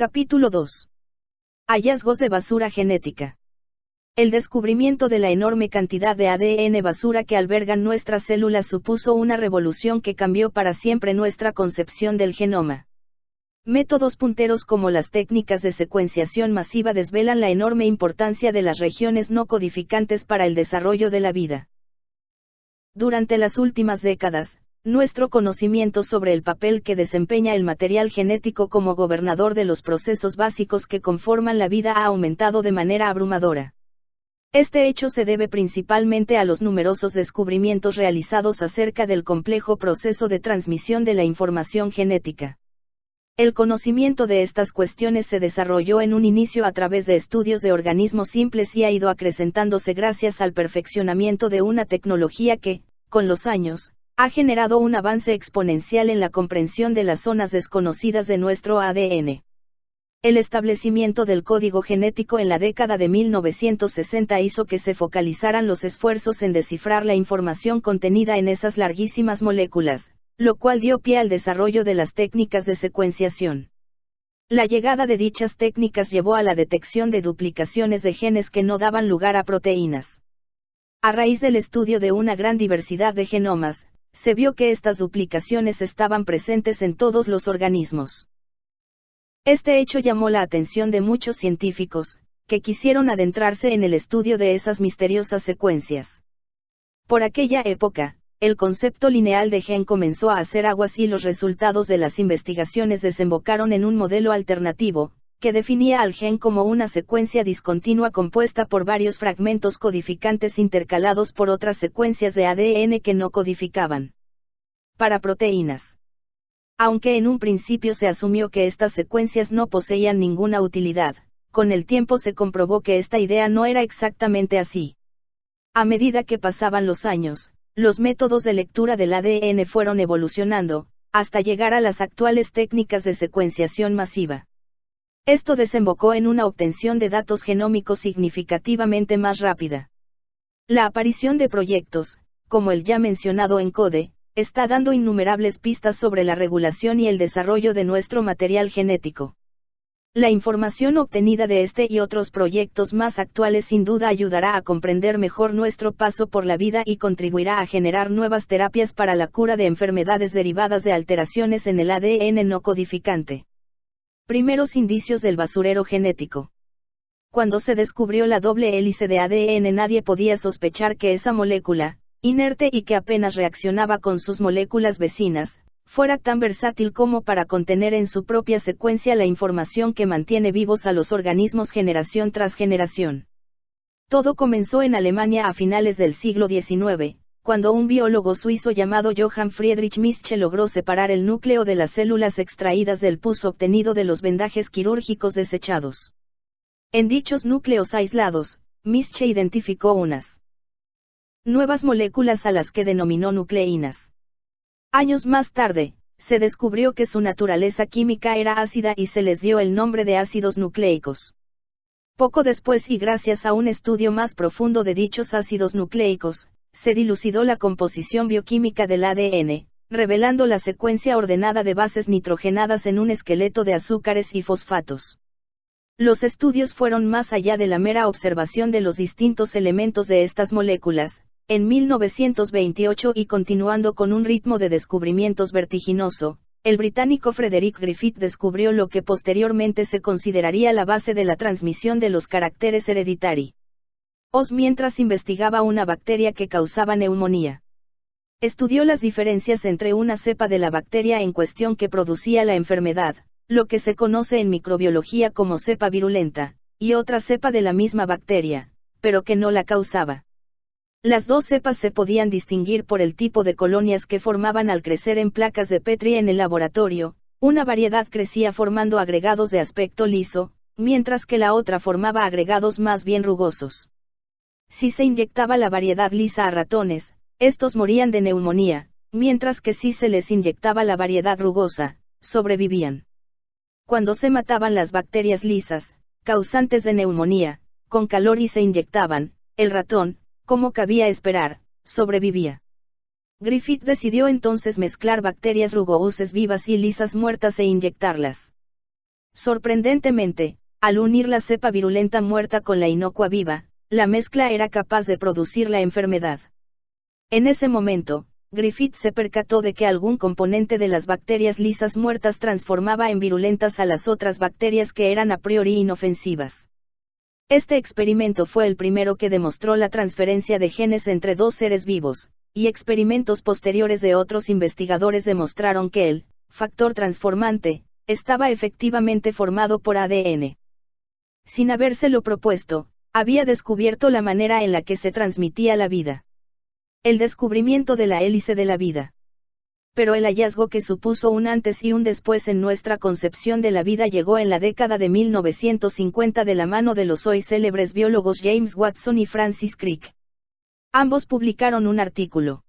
Capítulo 2. Hallazgos de basura genética. El descubrimiento de la enorme cantidad de ADN basura que albergan nuestras células supuso una revolución que cambió para siempre nuestra concepción del genoma. Métodos punteros como las técnicas de secuenciación masiva desvelan la enorme importancia de las regiones no codificantes para el desarrollo de la vida. Durante las últimas décadas, nuestro conocimiento sobre el papel que desempeña el material genético como gobernador de los procesos básicos que conforman la vida ha aumentado de manera abrumadora. Este hecho se debe principalmente a los numerosos descubrimientos realizados acerca del complejo proceso de transmisión de la información genética. El conocimiento de estas cuestiones se desarrolló en un inicio a través de estudios de organismos simples y ha ido acrecentándose gracias al perfeccionamiento de una tecnología que, con los años, ha generado un avance exponencial en la comprensión de las zonas desconocidas de nuestro ADN. El establecimiento del código genético en la década de 1960 hizo que se focalizaran los esfuerzos en descifrar la información contenida en esas larguísimas moléculas, lo cual dio pie al desarrollo de las técnicas de secuenciación. La llegada de dichas técnicas llevó a la detección de duplicaciones de genes que no daban lugar a proteínas. A raíz del estudio de una gran diversidad de genomas, se vio que estas duplicaciones estaban presentes en todos los organismos. Este hecho llamó la atención de muchos científicos, que quisieron adentrarse en el estudio de esas misteriosas secuencias. Por aquella época, el concepto lineal de gen comenzó a hacer aguas y los resultados de las investigaciones desembocaron en un modelo alternativo, que definía al gen como una secuencia discontinua compuesta por varios fragmentos codificantes intercalados por otras secuencias de ADN que no codificaban. Para proteínas. Aunque en un principio se asumió que estas secuencias no poseían ninguna utilidad, con el tiempo se comprobó que esta idea no era exactamente así. A medida que pasaban los años, los métodos de lectura del ADN fueron evolucionando, hasta llegar a las actuales técnicas de secuenciación masiva. Esto desembocó en una obtención de datos genómicos significativamente más rápida. La aparición de proyectos, como el ya mencionado ENCODE, está dando innumerables pistas sobre la regulación y el desarrollo de nuestro material genético. La información obtenida de este y otros proyectos más actuales sin duda ayudará a comprender mejor nuestro paso por la vida y contribuirá a generar nuevas terapias para la cura de enfermedades derivadas de alteraciones en el ADN no codificante. Primeros indicios del basurero genético. Cuando se descubrió la doble hélice de ADN, nadie podía sospechar que esa molécula, inerte y que apenas reaccionaba con sus moléculas vecinas, fuera tan versátil como para contener en su propia secuencia la información que mantiene vivos a los organismos generación tras generación. Todo comenzó en Alemania a finales del siglo XIX, cuando un biólogo suizo llamado Johann Friedrich Mischke logró separar el núcleo de las células extraídas del pus obtenido de los vendajes quirúrgicos desechados. En dichos núcleos aislados, Mischke identificó unas nuevas moléculas a las que denominó nucleínas. Años más tarde, se descubrió que su naturaleza química era ácida y se les dio el nombre de ácidos nucleicos. Poco después y gracias a un estudio más profundo de dichos ácidos nucleicos, se dilucidó la composición bioquímica del ADN, revelando la secuencia ordenada de bases nitrogenadas en un esqueleto de azúcares y fosfatos. Los estudios fueron más allá de la mera observación de los distintos elementos de estas moléculas. En 1928 y continuando con un ritmo de descubrimientos vertiginoso, el británico Frederick Griffith descubrió lo que posteriormente se consideraría la base de la transmisión de los caracteres hereditarios mientras investigaba una bacteria que causaba neumonía. Estudió las diferencias entre una cepa de la bacteria en cuestión que producía la enfermedad, lo que se conoce en microbiología como cepa virulenta, y otra cepa de la misma bacteria, pero que no la causaba. Las dos cepas se podían distinguir por el tipo de colonias que formaban al crecer en placas de Petri en el laboratorio. Una variedad crecía formando agregados de aspecto liso, mientras que la otra formaba agregados más bien rugosos. Si se inyectaba la variedad lisa a ratones, estos morían de neumonía, mientras que si se les inyectaba la variedad rugosa, sobrevivían. Cuando se mataban las bacterias lisas, causantes de neumonía, con calor y se inyectaban, el ratón, como cabía esperar, sobrevivía. Griffith decidió entonces mezclar bacterias rugoses vivas y lisas muertas e inyectarlas. Sorprendentemente, al unir la cepa virulenta muerta con la inocua viva, la mezcla era capaz de producir la enfermedad. En ese momento, Griffith se percató de que algún componente de las bacterias lisas muertas transformaba en virulentas a las otras bacterias que eran a priori inofensivas. Este experimento fue el primero que demostró la transferencia de genes entre dos seres vivos, y experimentos posteriores de otros investigadores demostraron que el factor transformante estaba efectivamente formado por ADN. Sin habérselo propuesto, había descubierto la manera en la que se transmitía la vida. El descubrimiento de la hélice de la vida. Pero el hallazgo que supuso un antes y un después en nuestra concepción de la vida llegó en la década de 1950 de la mano de los hoy célebres biólogos James Watson y Francis Crick. Ambos publicaron un artículo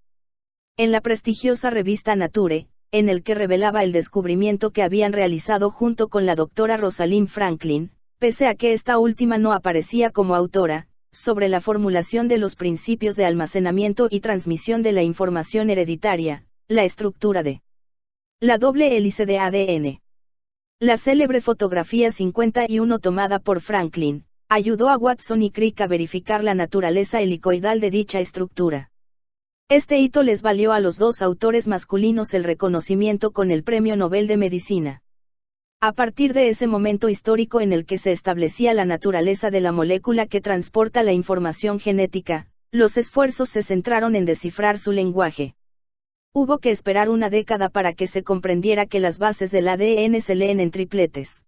en la prestigiosa revista Nature, en el que revelaba el descubrimiento que habían realizado junto con la doctora Rosalind Franklin, pese a que esta última no aparecía como autora, sobre la formulación de los principios de almacenamiento y transmisión de la información hereditaria, la estructura de la doble hélice de ADN. La célebre fotografía 51 tomada por Franklin, ayudó a Watson y Crick a verificar la naturaleza helicoidal de dicha estructura. Este hito les valió a los dos autores masculinos el reconocimiento con el Premio Nobel de Medicina. A partir de ese momento histórico en el que se establecía la naturaleza de la molécula que transporta la información genética, los esfuerzos se centraron en descifrar su lenguaje. Hubo que esperar una década para que se comprendiera que las bases del ADN se leen en tripletes.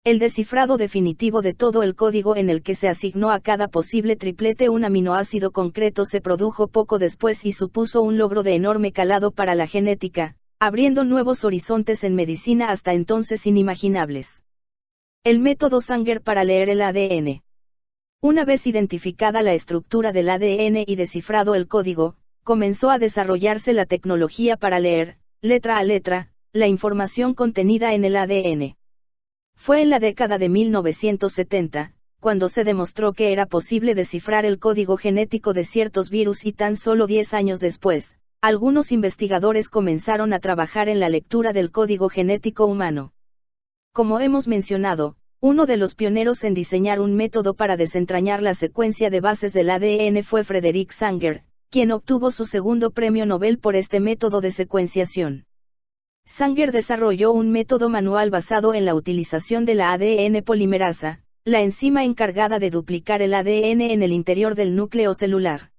El descifrado definitivo de todo el código en el que se asignó a cada posible triplete un aminoácido concreto se produjo poco después y supuso un logro de enorme calado para la genética, abriendo nuevos horizontes en medicina hasta entonces inimaginables. El método Sanger para leer el ADN. Una vez identificada la estructura del ADN y descifrado el código, comenzó a desarrollarse la tecnología para leer, letra a letra, la información contenida en el ADN. Fue en la década de 1970, cuando se demostró que era posible descifrar el código genético de ciertos virus y tan solo 10 años después, algunos investigadores comenzaron a trabajar en la lectura del código genético humano. Como hemos mencionado, uno de los pioneros en diseñar un método para desentrañar la secuencia de bases del ADN fue Frederick Sanger, quien obtuvo su segundo premio Nobel por este método de secuenciación. Sanger desarrolló un método manual basado en la utilización de la ADN polimerasa, la enzima encargada de duplicar el ADN en el interior del núcleo celular.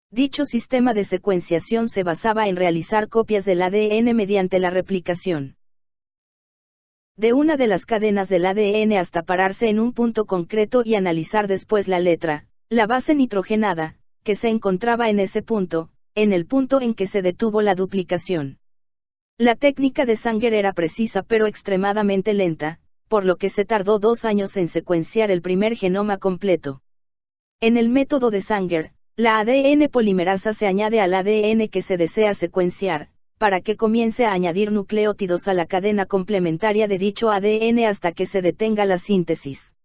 Dicho sistema de secuenciación se basaba en realizar copias del ADN mediante la replicación de una de las cadenas del ADN hasta pararse en un punto concreto y analizar después la letra, la base nitrogenada, que se encontraba en ese punto, en el punto en que se detuvo la duplicación. La técnica de Sanger era precisa pero extremadamente lenta, por lo que se tardó 2 años en secuenciar el primer genoma completo. En el método de Sanger, la ADN polimerasa se añade al ADN que se desea secuenciar, para que comience a añadir nucleótidos a la cadena complementaria de dicho ADN hasta que se detenga la síntesis.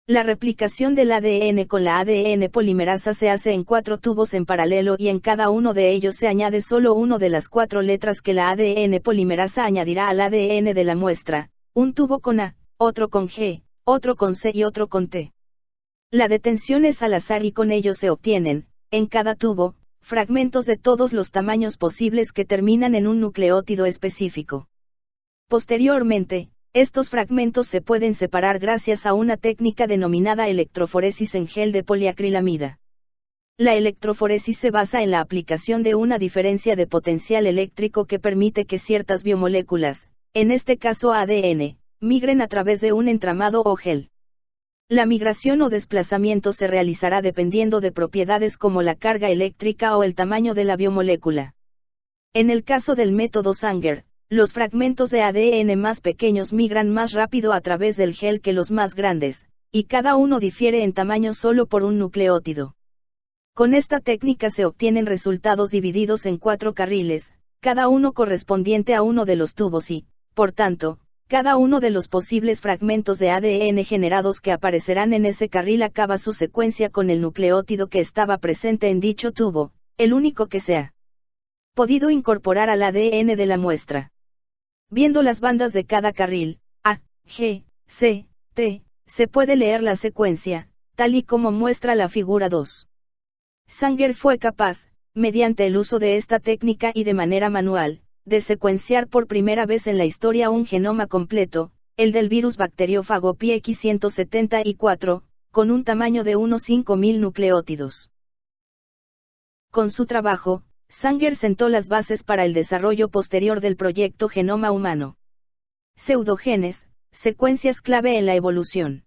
La replicación del ADN con la ADN polimerasa se hace en 4 tubos en paralelo y en cada uno de ellos se añade solo uno de las 4 letras que la ADN polimerasa añadirá al ADN de la muestra, un tubo con A, otro con G, otro con C y otro con T. La detención es al azar y con ello se obtienen, en cada tubo, fragmentos de todos los tamaños posibles que terminan en un nucleótido específico. Posteriormente, estos fragmentos se pueden separar gracias a una técnica denominada electroforesis en gel de poliacrilamida. La electroforesis se basa en la aplicación de una diferencia de potencial eléctrico que permite que ciertas biomoléculas, en este caso ADN, migren a través de un entramado o gel. La migración o desplazamiento se realizará dependiendo de propiedades como la carga eléctrica o el tamaño de la biomolécula. En el caso del método Sanger, los fragmentos de ADN más pequeños migran más rápido a través del gel que los más grandes, y cada uno difiere en tamaño solo por un nucleótido. Con esta técnica se obtienen resultados divididos en 4 carriles, cada uno correspondiente a uno de los tubos y, por tanto, cada uno de los posibles fragmentos de ADN generados que aparecerán en ese carril acaba su secuencia con el nucleótido que estaba presente en dicho tubo, el único que se ha podido incorporar al ADN de la muestra. Viendo las bandas de cada carril, A, G, C, T, se puede leer la secuencia, tal y como muestra la figura 2. Sanger fue capaz, mediante el uso de esta técnica y de manera manual, de secuenciar por primera vez en la historia un genoma completo, el del virus bacteriófago PX174, con un tamaño de unos 5.000 nucleótidos. Con su trabajo, Sanger sentó las bases para el desarrollo posterior del proyecto Genoma Humano. Pseudogenes, secuencias clave en la evolución.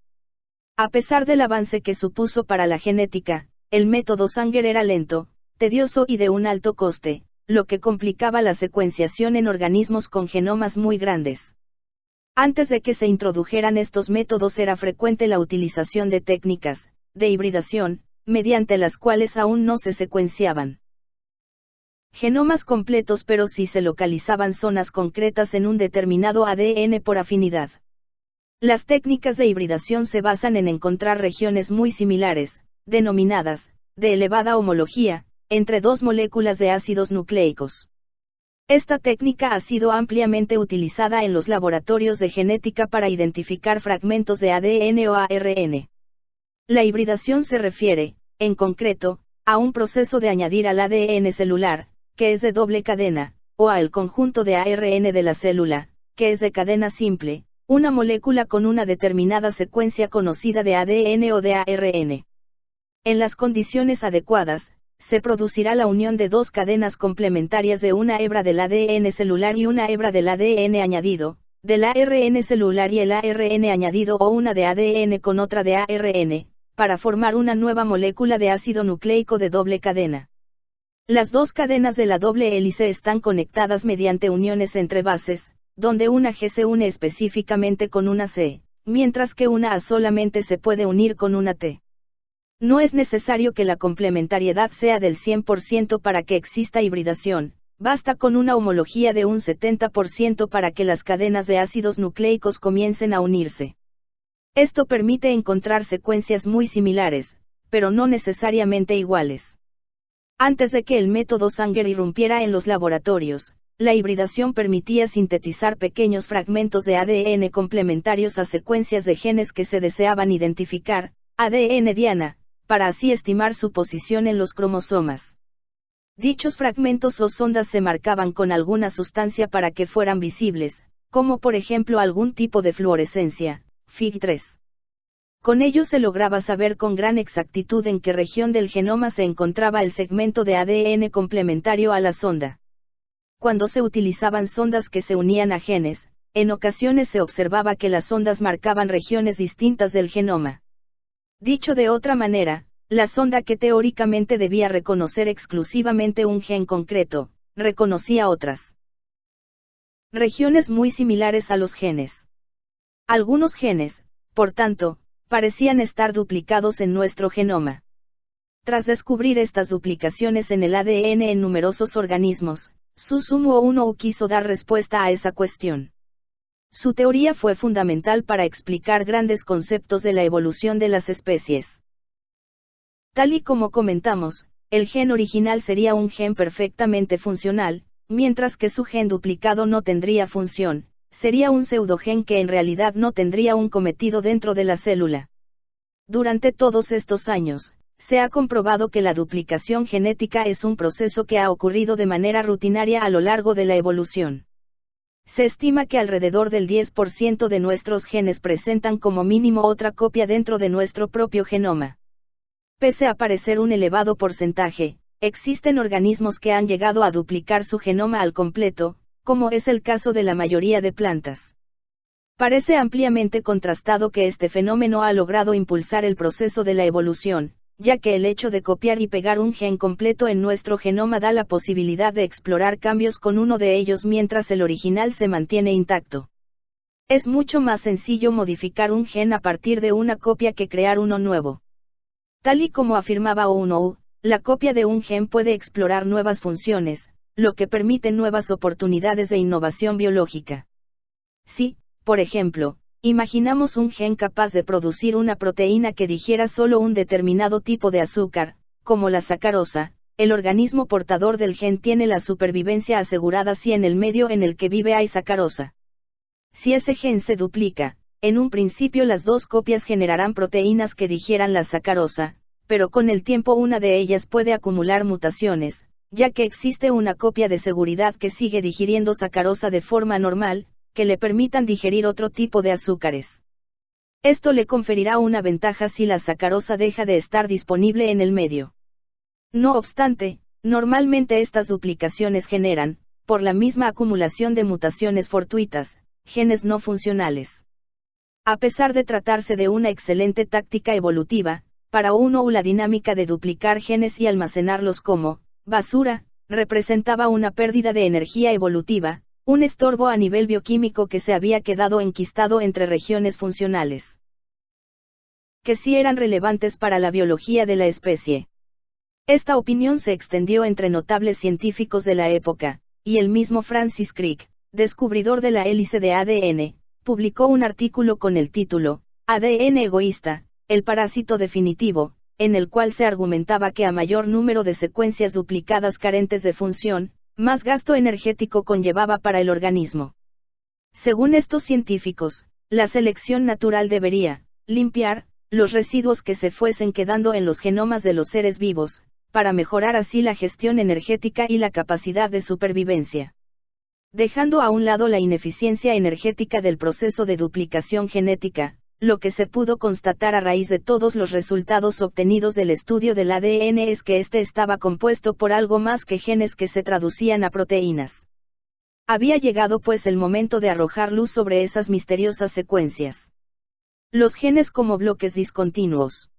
A pesar del avance que supuso para la genética, el método Sanger era lento, tedioso y de un alto coste, lo que complicaba la secuenciación en organismos con genomas muy grandes. Antes de que se introdujeran estos métodos era frecuente la utilización de técnicas de hibridación, mediante las cuales aún no se secuenciaban genomas completos, pero sí se localizaban zonas concretas en un determinado ADN por afinidad. Las técnicas de hibridación se basan en encontrar regiones muy similares, denominadas, de elevada homología, entre dos moléculas de ácidos nucleicos. Esta técnica ha sido ampliamente utilizada en los laboratorios de genética para identificar fragmentos de ADN o ARN. La hibridación se refiere, en concreto, a un proceso de añadir al ADN celular, que es de doble cadena, o al conjunto de ARN de la célula, que es de cadena simple, una molécula con una determinada secuencia conocida de ADN o de ARN. En las condiciones adecuadas, se producirá la unión de dos cadenas complementarias de una hebra del ADN celular y una hebra del ADN añadido, del ARN celular y el ARN añadido o una de ADN con otra de ARN, para formar una nueva molécula de ácido nucleico de doble cadena. Las dos cadenas de la doble hélice están conectadas mediante uniones entre bases, donde una G se une específicamente con una C, mientras que una A solamente se puede unir con una T. No es necesario que la complementariedad sea del 100% para que exista hibridación, basta con una homología de un 70% para que las cadenas de ácidos nucleicos comiencen a unirse. Esto permite encontrar secuencias muy similares, pero no necesariamente iguales. Antes de que el método Sanger irrumpiera en los laboratorios, la hibridación permitía sintetizar pequeños fragmentos de ADN complementarios a secuencias de genes que se deseaban identificar, ADN diana, para así estimar su posición en los cromosomas. Dichos fragmentos o sondas se marcaban con alguna sustancia para que fueran visibles, como por ejemplo algún tipo de fluorescencia, Fig3. Con ello se lograba saber con gran exactitud en qué región del genoma se encontraba el segmento de ADN complementario a la sonda. Cuando se utilizaban sondas que se unían a genes, en ocasiones se observaba que las sondas marcaban regiones distintas del genoma. Dicho de otra manera, la sonda que teóricamente debía reconocer exclusivamente un gen concreto, reconocía otras regiones muy similares a los genes. Algunos genes, por tanto, parecían estar duplicados en nuestro genoma. Tras descubrir estas duplicaciones en el ADN en numerosos organismos, Susumu Ohno quiso dar respuesta a esa cuestión. Su teoría fue fundamental para explicar grandes conceptos de la evolución de las especies. Tal y como comentamos, el gen original sería un gen perfectamente funcional, mientras que su gen duplicado no tendría función, sería un pseudogen que en realidad no tendría un cometido dentro de la célula. Durante todos estos años, se ha comprobado que la duplicación genética es un proceso que ha ocurrido de manera rutinaria a lo largo de la evolución. Se estima que alrededor del 10% de nuestros genes presentan como mínimo otra copia dentro de nuestro propio genoma. Pese a parecer un elevado porcentaje, existen organismos que han llegado a duplicar su genoma al completo, como es el caso de la mayoría de plantas. Parece ampliamente contrastado que este fenómeno ha logrado impulsar el proceso de la evolución, ya que el hecho de copiar y pegar un gen completo en nuestro genoma da la posibilidad de explorar cambios con uno de ellos mientras el original se mantiene intacto. Es mucho más sencillo modificar un gen a partir de una copia que crear uno nuevo. Tal y como afirmaba Ohno, la copia de un gen puede explorar nuevas funciones, lo que permite nuevas oportunidades de innovación biológica. Si, por ejemplo, imaginamos un gen capaz de producir una proteína que digiera solo un determinado tipo de azúcar, como la sacarosa, el organismo portador del gen tiene la supervivencia asegurada si en el medio en el que vive hay sacarosa. Si ese gen se duplica, en un principio las dos copias generarán proteínas que digieran la sacarosa, pero con el tiempo una de ellas puede acumular mutaciones, ya que existe una copia de seguridad que sigue digiriendo sacarosa de forma normal, que le permitan digerir otro tipo de azúcares. Esto le conferirá una ventaja si la sacarosa deja de estar disponible en el medio. No obstante, normalmente estas duplicaciones generan, por la misma acumulación de mutaciones fortuitas, genes no funcionales. A pesar de tratarse de una excelente táctica evolutiva, para uno la dinámica de duplicar genes y almacenarlos como basura, representaba una pérdida de energía evolutiva, un estorbo a nivel bioquímico que se había quedado enquistado entre regiones funcionales, que sí eran relevantes para la biología de la especie. Esta opinión se extendió entre notables científicos de la época, y el mismo Francis Crick, descubridor de la hélice de ADN, publicó un artículo con el título, ADN egoísta, el parásito definitivo, en el cual se argumentaba que a mayor número de secuencias duplicadas carentes de función, más gasto energético conllevaba para el organismo. Según estos científicos, la selección natural debería limpiar los residuos que se fuesen quedando en los genomas de los seres vivos, para mejorar así la gestión energética y la capacidad de supervivencia. Dejando a un lado la ineficiencia energética del proceso de duplicación genética, lo que se pudo constatar a raíz de todos los resultados obtenidos del estudio del ADN es que este estaba compuesto por algo más que genes que se traducían a proteínas. Había llegado pues el momento de arrojar luz sobre esas misteriosas secuencias. Los genes como bloques discontinuos.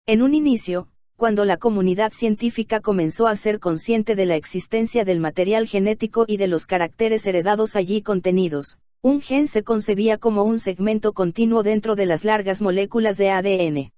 En un inicio, cuando la comunidad científica comenzó a ser consciente de la existencia del material genético y de los caracteres heredados allí contenidos, un gen se concebía como un segmento continuo dentro de las largas moléculas de ADN.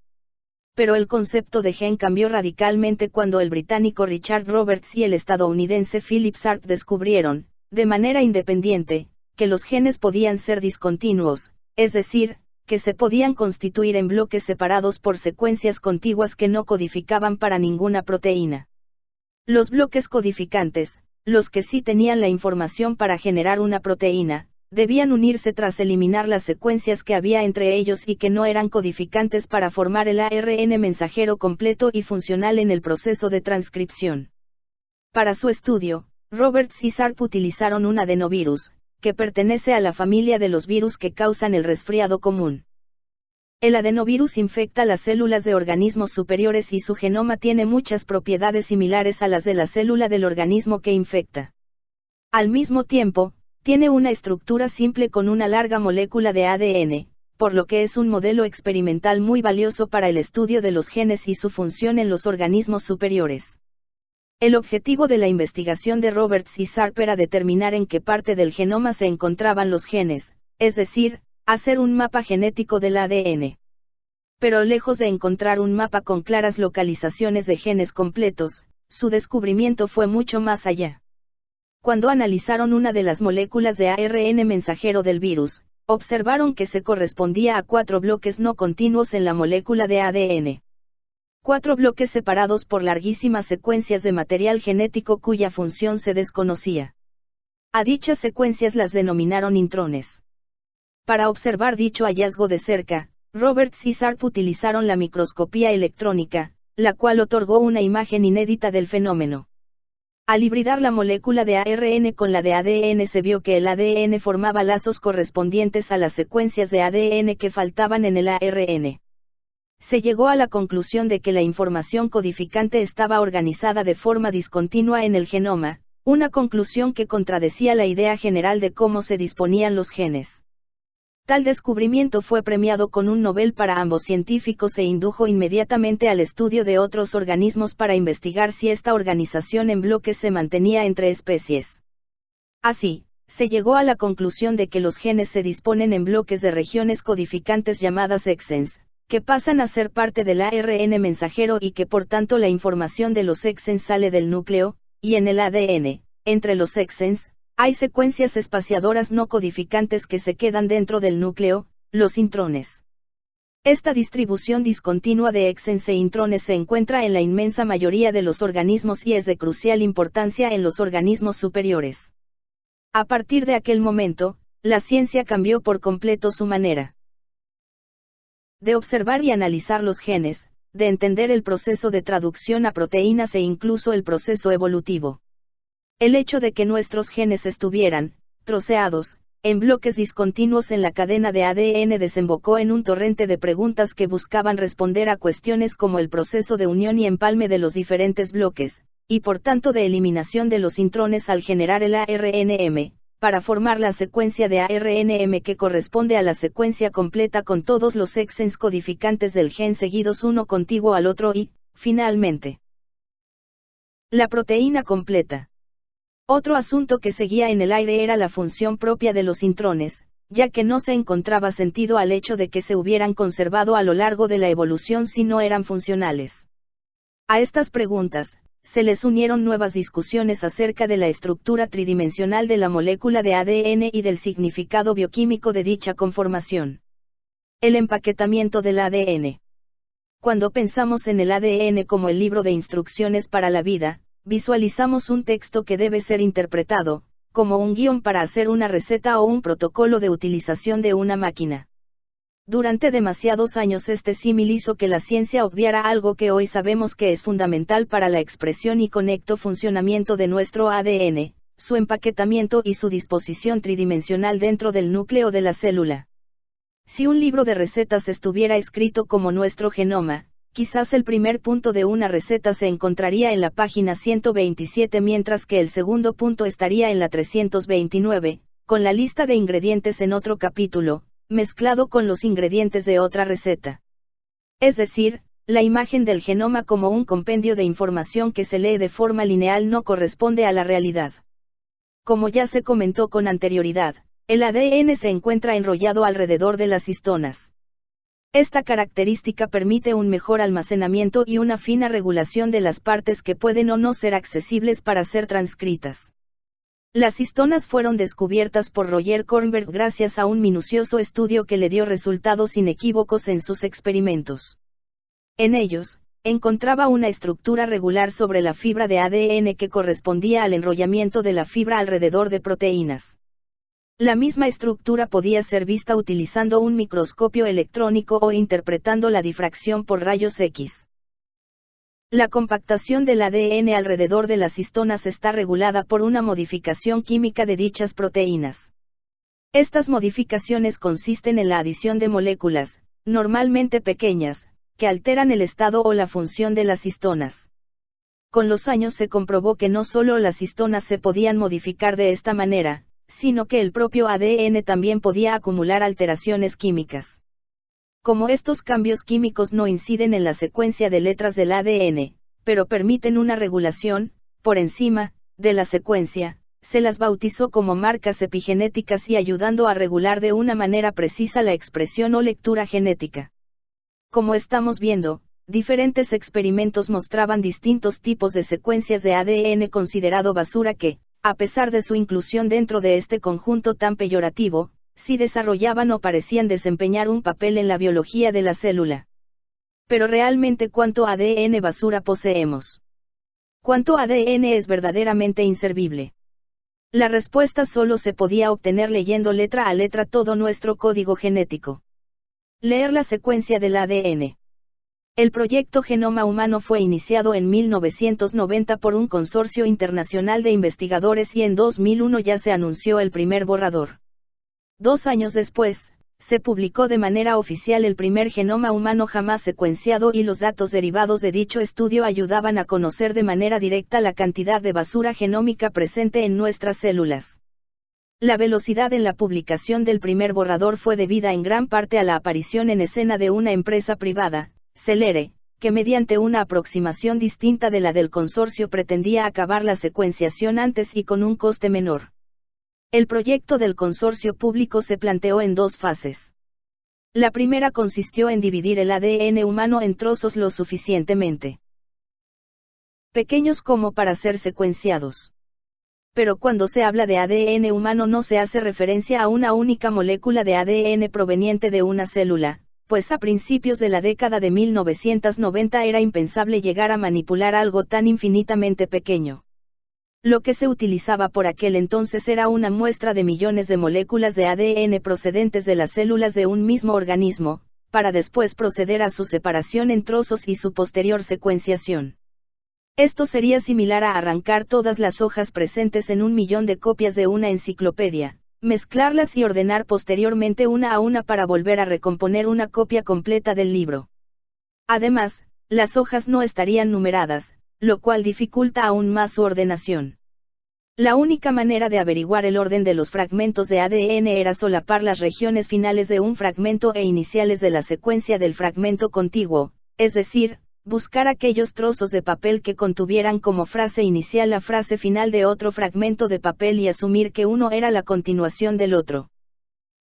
Pero el concepto de gen cambió radicalmente cuando el británico Richard Roberts y el estadounidense Philip Sharp descubrieron, de manera independiente, que los genes podían ser discontinuos, es decir, que se podían constituir en bloques separados por secuencias contiguas que no codificaban para ninguna proteína. Los bloques codificantes, los que sí tenían la información para generar una proteína, debían unirse tras eliminar las secuencias que había entre ellos y que no eran codificantes para formar el ARN mensajero completo y funcional en el proceso de transcripción. Para su estudio, Roberts y Sharp utilizaron un adenovirus, que pertenece a la familia de los virus que causan el resfriado común. El adenovirus infecta las células de organismos superiores y su genoma tiene muchas propiedades similares a las de la célula del organismo que infecta. Al mismo tiempo, tiene una estructura simple con una larga molécula de ADN, por lo que es un modelo experimental muy valioso para el estudio de los genes y su función en los organismos superiores. El objetivo de la investigación de Roberts y Sharp era determinar en qué parte del genoma se encontraban los genes, es decir, hacer un mapa genético del ADN. Pero lejos de encontrar un mapa con claras localizaciones de genes completos, su descubrimiento fue mucho más allá. Cuando analizaron una de las moléculas de ARN mensajero del virus, observaron que se correspondía a 4 bloques no continuos en la molécula de ADN. 4 bloques separados por larguísimas secuencias de material genético cuya función se desconocía. A dichas secuencias las denominaron intrones. Para observar dicho hallazgo de cerca, Roberts y Sharp utilizaron la microscopía electrónica, la cual otorgó una imagen inédita del fenómeno. Al hibridar la molécula de ARN con la de ADN se vio que el ADN formaba lazos correspondientes a las secuencias de ADN que faltaban en el ARN. Se llegó a la conclusión de que la información codificante estaba organizada de forma discontinua en el genoma, una conclusión que contradecía la idea general de cómo se disponían los genes. Tal descubrimiento fue premiado con un Nobel para ambos científicos e indujo inmediatamente al estudio de otros organismos para investigar si esta organización en bloques se mantenía entre especies. Así, se llegó a la conclusión de que los genes se disponen en bloques de regiones codificantes llamadas exons, que pasan a ser parte del ARN mensajero y que por tanto la información de los exons sale del núcleo, y en el ADN, entre los exons, hay secuencias espaciadoras no codificantes que se quedan dentro del núcleo, los intrones. Esta distribución discontinua de exons e intrones se encuentra en la inmensa mayoría de los organismos y es de crucial importancia en los organismos superiores. A partir de aquel momento, la ciencia cambió por completo su manera de observar y analizar los genes, de entender el proceso de traducción a proteínas e incluso el proceso evolutivo. El hecho de que nuestros genes estuvieran, troceados, en bloques discontinuos en la cadena de ADN desembocó en un torrente de preguntas que buscaban responder a cuestiones como el proceso de unión y empalme de los diferentes bloques, y por tanto de eliminación de los intrones al generar el ARNM, para formar la secuencia de ARNM que corresponde a la secuencia completa con todos los exons codificantes del gen seguidos uno contiguo al otro y, finalmente, la proteína completa. Otro asunto que seguía en el aire era la función propia de los intrones, ya que no se encontraba sentido al hecho de que se hubieran conservado a lo largo de la evolución si no eran funcionales. A estas preguntas, se les unieron nuevas discusiones acerca de la estructura tridimensional de la molécula de ADN y del significado bioquímico de dicha conformación. El empaquetamiento del ADN. Cuando pensamos en el ADN como el libro de instrucciones para la vida, visualizamos un texto que debe ser interpretado, como un guión para hacer una receta o un protocolo de utilización de una máquina. Durante demasiados años este símil hizo que la ciencia obviara algo que hoy sabemos que es fundamental para la expresión y conecto funcionamiento de nuestro ADN, su empaquetamiento y su disposición tridimensional dentro del núcleo de la célula. Si un libro de recetas estuviera escrito como nuestro genoma, quizás el primer punto de una receta se encontraría en la página 127 mientras que el segundo punto estaría en la 329, con la lista de ingredientes en otro capítulo, mezclado con los ingredientes de otra receta. Es decir, la imagen del genoma como un compendio de información que se lee de forma lineal no corresponde a la realidad. Como ya se comentó con anterioridad, el ADN se encuentra enrollado alrededor de las histonas. Esta característica permite un mejor almacenamiento y una fina regulación de las partes que pueden o no ser accesibles para ser transcritas. Las histonas fueron descubiertas por Roger Kornberg gracias a un minucioso estudio que le dio resultados inequívocos en sus experimentos. En ellos, encontraba una estructura regular sobre la fibra de ADN que correspondía al enrollamiento de la fibra alrededor de proteínas. La misma estructura podía ser vista utilizando un microscopio electrónico o interpretando la difracción por rayos X. La compactación del ADN alrededor de las histonas está regulada por una modificación química de dichas proteínas. Estas modificaciones consisten en la adición de moléculas, normalmente pequeñas, que alteran el estado o la función de las histonas. Con los años se comprobó que no solo las histonas se podían modificar de esta manera, sino que el propio ADN también podía acumular alteraciones químicas. Como estos cambios químicos no inciden en la secuencia de letras del ADN, pero permiten una regulación, por encima, de la secuencia, se las bautizó como marcas epigenéticas y ayudando a regular de una manera precisa la expresión o lectura genética. Como estamos viendo, diferentes experimentos mostraban distintos tipos de secuencias de ADN considerado basura que, a pesar de su inclusión dentro de este conjunto tan peyorativo, sí desarrollaban o parecían desempeñar un papel en la biología de la célula. Pero realmente, ¿cuánto ADN basura poseemos? ¿Cuánto ADN es verdaderamente inservible? La respuesta solo se podía obtener leyendo letra a letra todo nuestro código genético. Leer la secuencia del ADN. El proyecto Genoma Humano fue iniciado en 1990 por un consorcio internacional de investigadores y en 2001 ya se anunció el primer borrador. 2 años después, se publicó de manera oficial el primer genoma humano jamás secuenciado y los datos derivados de dicho estudio ayudaban a conocer de manera directa la cantidad de basura genómica presente en nuestras células. La velocidad en la publicación del primer borrador fue debida en gran parte a la aparición en escena de una empresa privada, Celere, que mediante una aproximación distinta de la del consorcio pretendía acabar la secuenciación antes y con un coste menor. El proyecto del consorcio público se planteó en 2 fases. La primera consistió en dividir el ADN humano en trozos lo suficientemente pequeños como para ser secuenciados. Pero cuando se habla de ADN humano no se hace referencia a una única molécula de ADN proveniente de una célula, pues a principios de la década de 1990 era impensable llegar a manipular algo tan infinitamente pequeño. Lo que se utilizaba por aquel entonces era una muestra de millones de moléculas de ADN procedentes de las células de un mismo organismo, para después proceder a su separación en trozos y su posterior secuenciación. Esto sería similar a arrancar todas las hojas presentes en 1.000.000 de copias de una enciclopedia, mezclarlas y ordenar posteriormente una a una para volver a recomponer una copia completa del libro. Además, las hojas no estarían numeradas, lo cual dificulta aún más su ordenación. La única manera de averiguar el orden de los fragmentos de ADN era solapar las regiones finales de un fragmento e iniciales de la secuencia del fragmento contiguo, es decir, buscar aquellos trozos de papel que contuvieran como frase inicial la frase final de otro fragmento de papel y asumir que uno era la continuación del otro.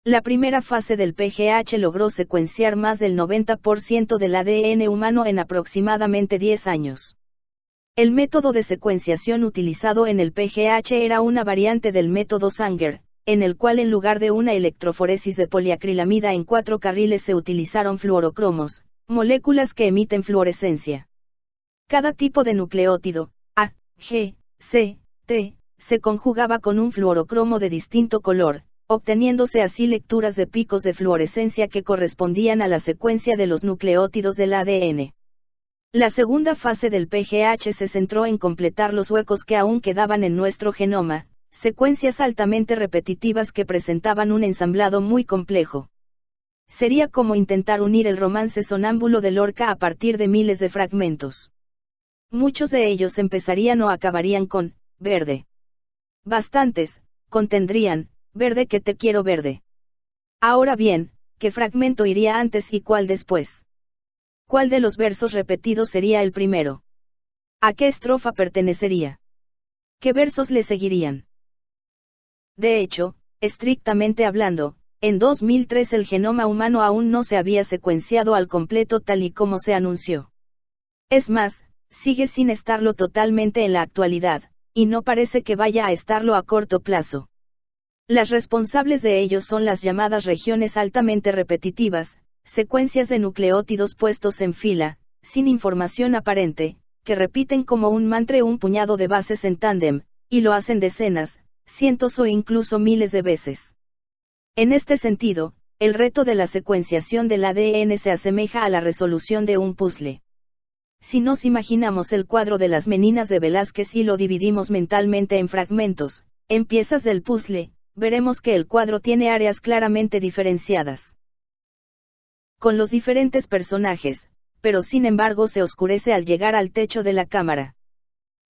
La primera fase del PGH logró secuenciar más del 90% del ADN humano en aproximadamente 10 años. El método de secuenciación utilizado en el PGH era una variante del método Sanger, en el cual en lugar de una electroforesis de poliacrilamida en 4 carriles se utilizaron fluorocromos, moléculas que emiten fluorescencia. Cada tipo de nucleótido, A, G, C, T, se conjugaba con un fluorocromo de distinto color, obteniéndose así lecturas de picos de fluorescencia que correspondían a la secuencia de los nucleótidos del ADN. La segunda fase del PGH se centró en completar los huecos que aún quedaban en nuestro genoma, secuencias altamente repetitivas que presentaban un ensamblado muy complejo. Sería como intentar unir el romance sonámbulo de Lorca a partir de miles de fragmentos. Muchos de ellos empezarían o acabarían con verde. Bastantes contendrían verde que te quiero verde. Ahora bien, ¿qué fragmento iría antes y cuál después? ¿Cuál de los versos repetidos sería el primero? ¿A qué estrofa pertenecería? ¿Qué versos le seguirían? De hecho, estrictamente hablando, en 2003 el genoma humano aún no se había secuenciado al completo tal y como se anunció. Es más, sigue sin estarlo totalmente en la actualidad, y no parece que vaya a estarlo a corto plazo. Las responsables de ello son las llamadas regiones altamente repetitivas, secuencias de nucleótidos puestos en fila, sin información aparente, que repiten como un mantra un puñado de bases en tándem, y lo hacen decenas, cientos o incluso miles de veces. En este sentido, el reto de la secuenciación del ADN se asemeja a la resolución de un puzzle. Si nos imaginamos el cuadro de las Meninas de Velázquez y lo dividimos mentalmente en fragmentos, en piezas del puzzle, veremos que el cuadro tiene áreas claramente diferenciadas con los diferentes personajes, pero sin embargo se oscurece al llegar al techo de la cámara.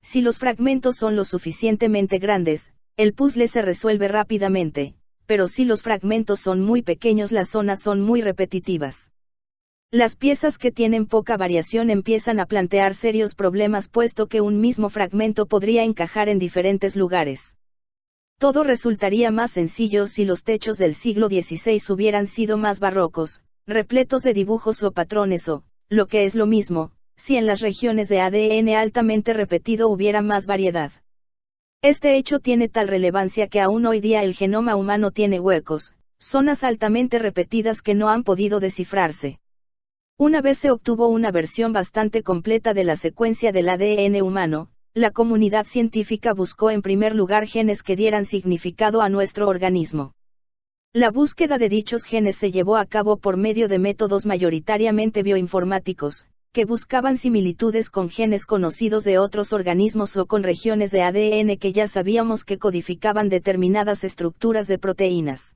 Si los fragmentos son lo suficientemente grandes, el puzzle se resuelve rápidamente, pero si los fragmentos son muy pequeños las zonas son muy repetitivas. Las piezas que tienen poca variación empiezan a plantear serios problemas puesto que un mismo fragmento podría encajar en diferentes lugares. Todo resultaría más sencillo si los techos del siglo XVI hubieran sido más barrocos, repletos de dibujos o patrones o, lo que es lo mismo, si en las regiones de ADN altamente repetido hubiera más variedad. Este hecho tiene tal relevancia que aún hoy día el genoma humano tiene huecos, zonas altamente repetidas que no han podido descifrarse. Una vez se obtuvo una versión bastante completa de la secuencia del ADN humano, la comunidad científica buscó en primer lugar genes que dieran significado a nuestro organismo. La búsqueda de dichos genes se llevó a cabo por medio de métodos mayoritariamente bioinformáticos, que buscaban similitudes con genes conocidos de otros organismos o con regiones de ADN que ya sabíamos que codificaban determinadas estructuras de proteínas.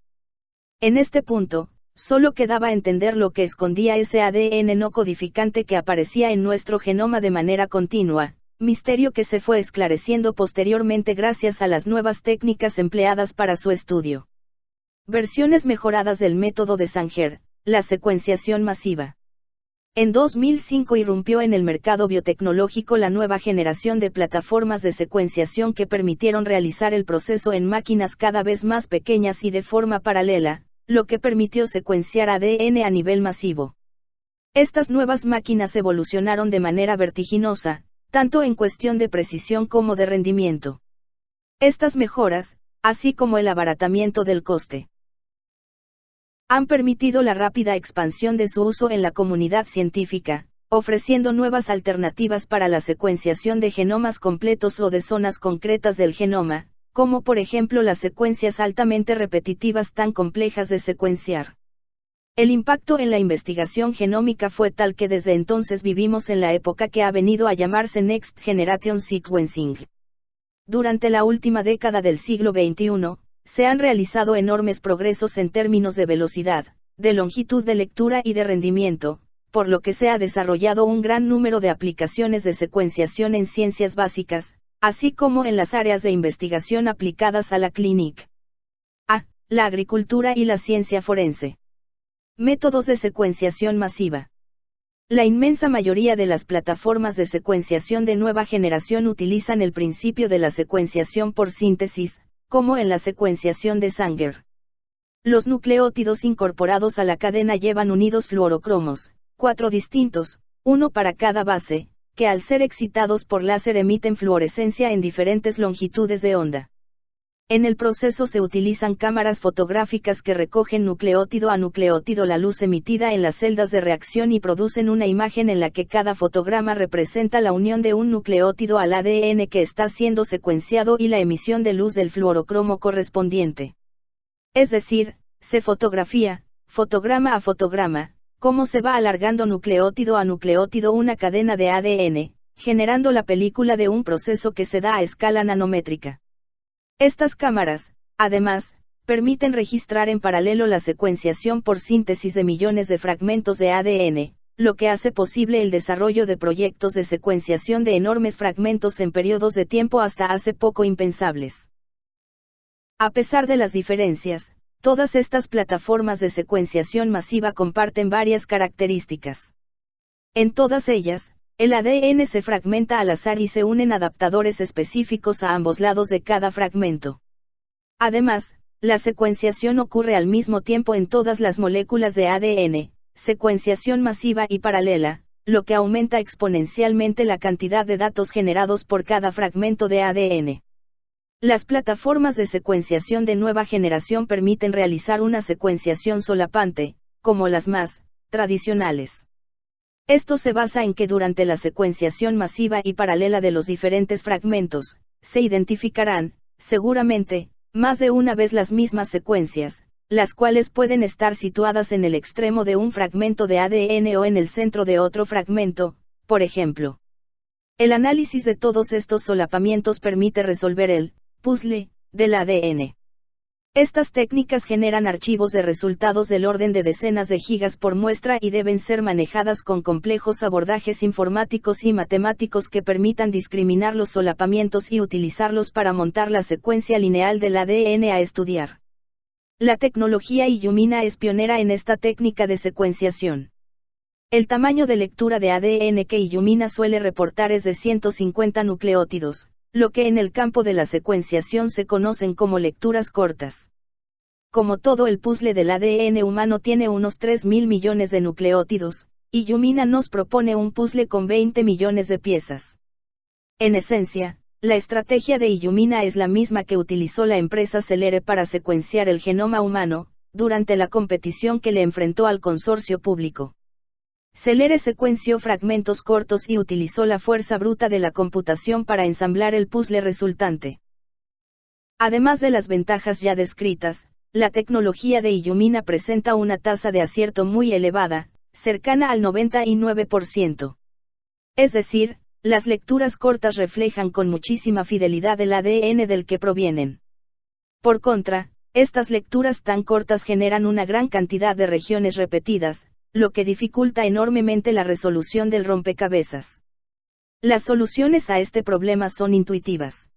En este punto, solo quedaba entender lo que escondía ese ADN no codificante que aparecía en nuestro genoma de manera continua, misterio que se fue esclareciendo posteriormente gracias a las nuevas técnicas empleadas para su estudio. Versiones mejoradas del método de Sanger, la secuenciación masiva. En 2005 irrumpió en el mercado biotecnológico la nueva generación de plataformas de secuenciación que permitieron realizar el proceso en máquinas cada vez más pequeñas y de forma paralela, lo que permitió secuenciar ADN a nivel masivo. Estas nuevas máquinas evolucionaron de manera vertiginosa, tanto en cuestión de precisión como de rendimiento. Estas mejoras, así como el abaratamiento del coste, han permitido la rápida expansión de su uso en la comunidad científica, ofreciendo nuevas alternativas para la secuenciación de genomas completos o de zonas concretas del genoma, como por ejemplo las secuencias altamente repetitivas tan complejas de secuenciar. El impacto en la investigación genómica fue tal que desde entonces vivimos en la época que ha venido a llamarse Next Generation Sequencing. Durante la última década del siglo XXI, se han realizado enormes progresos en términos de velocidad, de longitud de lectura y de rendimiento, por lo que se ha desarrollado un gran número de aplicaciones de secuenciación en ciencias básicas, así como en las áreas de investigación aplicadas a la clínica, la agricultura y la ciencia forense. Métodos de secuenciación masiva. La inmensa mayoría de las plataformas de secuenciación de nueva generación utilizan el principio de la secuenciación por síntesis, como en la secuenciación de Sanger. Los nucleótidos incorporados a la cadena llevan unidos fluorocromos, 4 distintos, uno para cada base, que al ser excitados por láser emiten fluorescencia en diferentes longitudes de onda. En el proceso se utilizan cámaras fotográficas que recogen nucleótido a nucleótido la luz emitida en las celdas de reacción y producen una imagen en la que cada fotograma representa la unión de un nucleótido al ADN que está siendo secuenciado y la emisión de luz del fluorocromo correspondiente. Es decir, se fotografía, fotograma a fotograma, cómo se va alargando nucleótido a nucleótido una cadena de ADN, generando la película de un proceso que se da a escala nanométrica. Estas cámaras, además, permiten registrar en paralelo la secuenciación por síntesis de millones de fragmentos de ADN, lo que hace posible el desarrollo de proyectos de secuenciación de enormes fragmentos en periodos de tiempo hasta hace poco impensables. A pesar de las diferencias, todas estas plataformas de secuenciación masiva comparten varias características. En todas ellas, el ADN se fragmenta al azar y se unen adaptadores específicos a ambos lados de cada fragmento. Además, la secuenciación ocurre al mismo tiempo en todas las moléculas de ADN, secuenciación masiva y paralela, lo que aumenta exponencialmente la cantidad de datos generados por cada fragmento de ADN. Las plataformas de secuenciación de nueva generación permiten realizar una secuenciación solapante, como las más tradicionales. Esto se basa en que durante la secuenciación masiva y paralela de los diferentes fragmentos, se identificarán, seguramente, más de una vez las mismas secuencias, las cuales pueden estar situadas en el extremo de un fragmento de ADN o en el centro de otro fragmento, por ejemplo. El análisis de todos estos solapamientos permite resolver el puzzle del ADN. Estas técnicas generan archivos de resultados del orden de decenas de gigas por muestra y deben ser manejadas con complejos abordajes informáticos y matemáticos que permitan discriminar los solapamientos y utilizarlos para montar la secuencia lineal del ADN a estudiar. La tecnología Illumina es pionera en esta técnica de secuenciación. El tamaño de lectura de ADN que Illumina suele reportar es de 150 nucleótidos, lo que en el campo de la secuenciación se conocen como lecturas cortas. Como todo el puzzle del ADN humano tiene unos 3.000 millones de nucleótidos, Illumina nos propone un puzzle con 20 millones de piezas. En esencia, la estrategia de Illumina es la misma que utilizó la empresa Celere para secuenciar el genoma humano, durante la competición que le enfrentó al consorcio público. Celere secuenció fragmentos cortos y utilizó la fuerza bruta de la computación para ensamblar el puzzle resultante. Además de las ventajas ya descritas, la tecnología de Illumina presenta una tasa de acierto muy elevada, cercana al 99%. Es decir, las lecturas cortas reflejan con muchísima fidelidad el ADN del que provienen. Por contra, estas lecturas tan cortas generan una gran cantidad de regiones repetidas, lo que dificulta enormemente la resolución del rompecabezas. Las soluciones a este problema son intuitivas.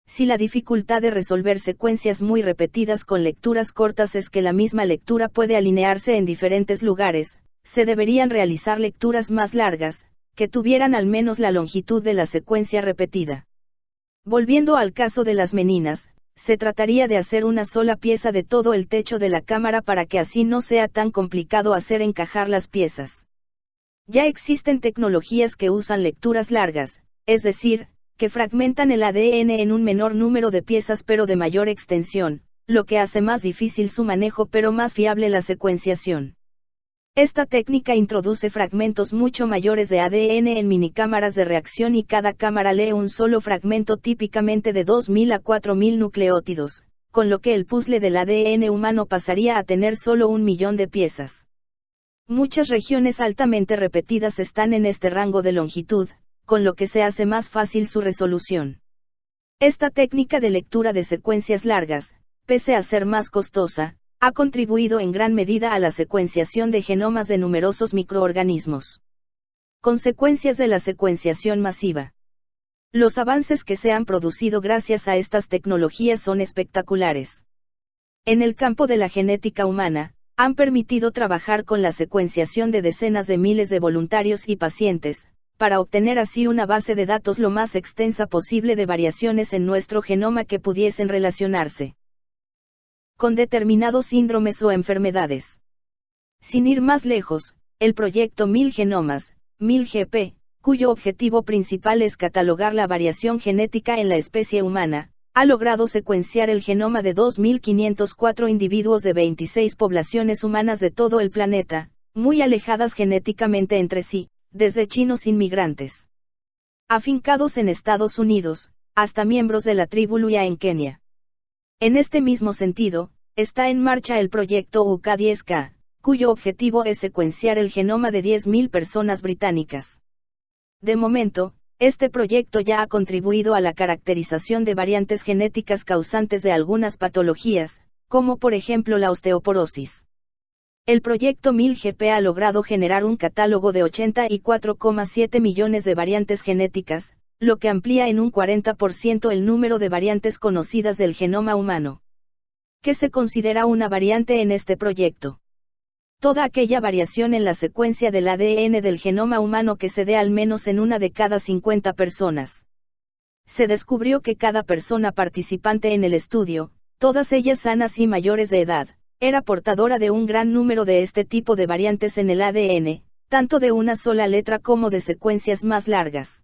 Si la dificultad de resolver secuencias muy repetidas con lecturas cortas es que la misma lectura puede alinearse en diferentes lugares, se deberían realizar lecturas más largas, que tuvieran al menos la longitud de la secuencia repetida. Volviendo al caso de las meninas, se trataría de hacer una sola pieza de todo el techo de la cámara para que así no sea tan complicado hacer encajar las piezas. Ya existen tecnologías que usan lecturas largas, es decir, que fragmentan el ADN en un menor número de piezas pero de mayor extensión, lo que hace más difícil su manejo pero más fiable la secuenciación. Esta técnica introduce fragmentos mucho mayores de ADN en minicámaras de reacción y cada cámara lee un solo fragmento típicamente de 2.000 a 4.000 nucleótidos, con lo que el puzzle del ADN humano pasaría a tener solo 1 millón de piezas. Muchas regiones altamente repetidas están en este rango de longitud, con lo que se hace más fácil su resolución. Esta técnica de lectura de secuencias largas, pese a ser más costosa, ha contribuido en gran medida a la secuenciación de genomas de numerosos microorganismos. Consecuencias de la secuenciación masiva. Los avances que se han producido gracias a estas tecnologías son espectaculares. En el campo de la genética humana, han permitido trabajar con la secuenciación de decenas de miles de voluntarios y pacientes, para obtener así una base de datos lo más extensa posible de variaciones en nuestro genoma que pudiesen relacionarse con determinados síndromes o enfermedades. Sin ir más lejos, el proyecto 1000 Genomas, 1000GP, cuyo objetivo principal es catalogar la variación genética en la especie humana, ha logrado secuenciar el genoma de 2.504 individuos de 26 poblaciones humanas de todo el planeta, muy alejadas genéticamente entre sí, desde chinos inmigrantes afincados en Estados Unidos, hasta miembros de la tribu Luya en Kenia. En este mismo sentido, está en marcha el proyecto UK10K, cuyo objetivo es secuenciar el genoma de 10.000 personas británicas. De momento, este proyecto ya ha contribuido a la caracterización de variantes genéticas causantes de algunas patologías, como por ejemplo la osteoporosis. El proyecto 1000GP ha logrado generar un catálogo de 84,7 millones de variantes genéticas, lo que amplía en un 40% el número de variantes conocidas del genoma humano. ¿Qué se considera una variante en este proyecto? Toda aquella variación en la secuencia del ADN del genoma humano que se dé al menos en una de cada 50 personas. Se descubrió que cada persona participante en el estudio, todas ellas sanas y mayores de edad, era portadora de un gran número de este tipo de variantes en el ADN, tanto de una sola letra como de secuencias más largas.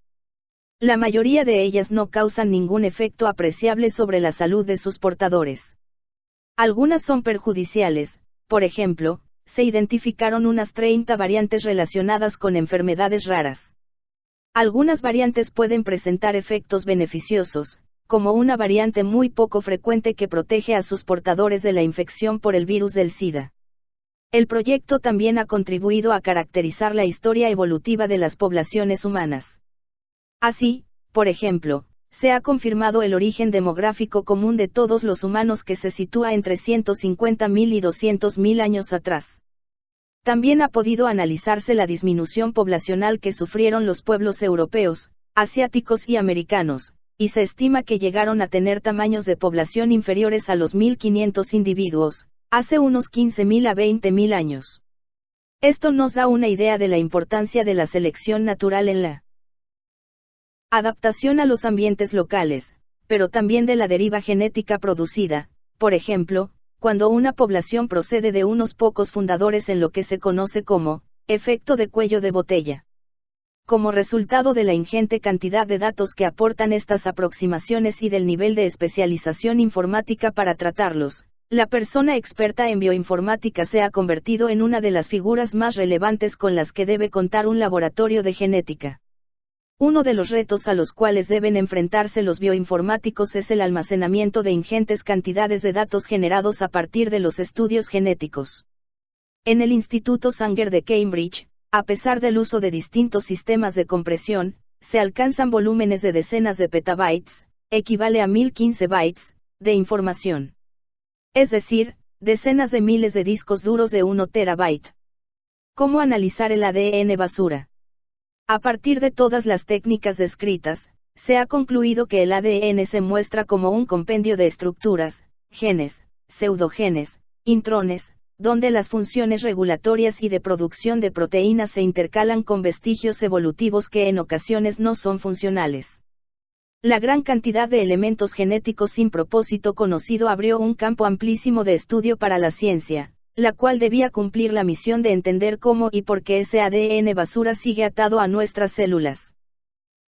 La mayoría de ellas no causan ningún efecto apreciable sobre la salud de sus portadores. Algunas son perjudiciales, por ejemplo, se identificaron unas 30 variantes relacionadas con enfermedades raras. Algunas variantes pueden presentar efectos beneficiosos, como una variante muy poco frecuente que protege a sus portadores de la infección por el virus del SIDA. El proyecto también ha contribuido a caracterizar la historia evolutiva de las poblaciones humanas. Así, por ejemplo, se ha confirmado el origen demográfico común de todos los humanos que se sitúa entre 150.000 y 200.000 años atrás. También ha podido analizarse la disminución poblacional que sufrieron los pueblos europeos, asiáticos y americanos, y se estima que llegaron a tener tamaños de población inferiores a los 1.500 individuos, hace unos 15.000 a 20.000 años. Esto nos da una idea de la importancia de la selección natural en la adaptación a los ambientes locales, pero también de la deriva genética producida, por ejemplo, cuando una población procede de unos pocos fundadores en lo que se conoce como efecto de cuello de botella. Como resultado de la ingente cantidad de datos que aportan estas aproximaciones y del nivel de especialización informática para tratarlos, la persona experta en bioinformática se ha convertido en una de las figuras más relevantes con las que debe contar un laboratorio de genética. Uno de los retos a los cuales deben enfrentarse los bioinformáticos es el almacenamiento de ingentes cantidades de datos generados a partir de los estudios genéticos. En el Instituto Sanger de Cambridge, a pesar del uso de distintos sistemas de compresión, se alcanzan volúmenes de decenas de petabytes, equivale a 1015 bytes, de información. Es decir, decenas de miles de discos duros de 1 terabyte. ¿Cómo analizar el ADN basura? A partir de todas las técnicas descritas, se ha concluido que el ADN se muestra como un compendio de estructuras, genes, pseudogenes, intrones, donde las funciones regulatorias y de producción de proteínas se intercalan con vestigios evolutivos que en ocasiones no son funcionales. La gran cantidad de elementos genéticos sin propósito conocido abrió un campo amplísimo de estudio para la ciencia, la cual debía cumplir la misión de entender cómo y por qué ese ADN basura sigue atado a nuestras células.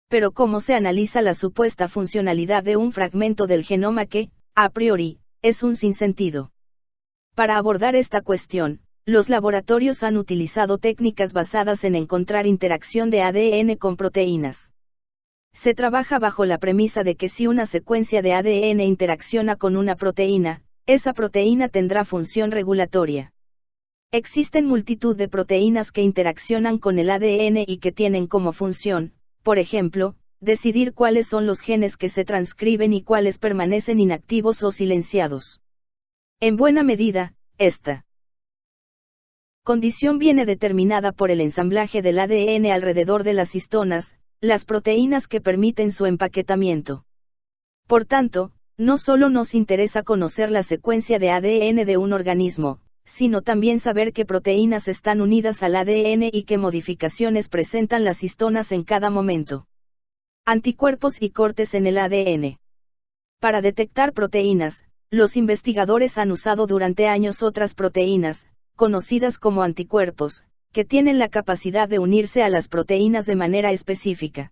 Pero ¿cómo se analiza la supuesta funcionalidad de un fragmento del genoma que, a priori, es un sinsentido? Para abordar esta cuestión, los laboratorios han utilizado técnicas basadas en encontrar interacción de ADN con proteínas. Se trabaja bajo la premisa de que si una secuencia de ADN interacciona con una proteína, esa proteína tendrá función regulatoria. Existen multitud de proteínas que interaccionan con el ADN y que tienen como función, por ejemplo, decidir cuáles son los genes que se transcriben y cuáles permanecen inactivos o silenciados. En buena medida, esta condición viene determinada por el ensamblaje del ADN alrededor de las histonas, las proteínas que permiten su empaquetamiento. Por tanto, no solo nos interesa conocer la secuencia de ADN de un organismo, sino también saber qué proteínas están unidas al ADN y qué modificaciones presentan las histonas en cada momento. Anticuerpos y cortes en el ADN. Para detectar proteínas, los investigadores han usado durante años otras proteínas, conocidas como anticuerpos, que tienen la capacidad de unirse a las proteínas de manera específica.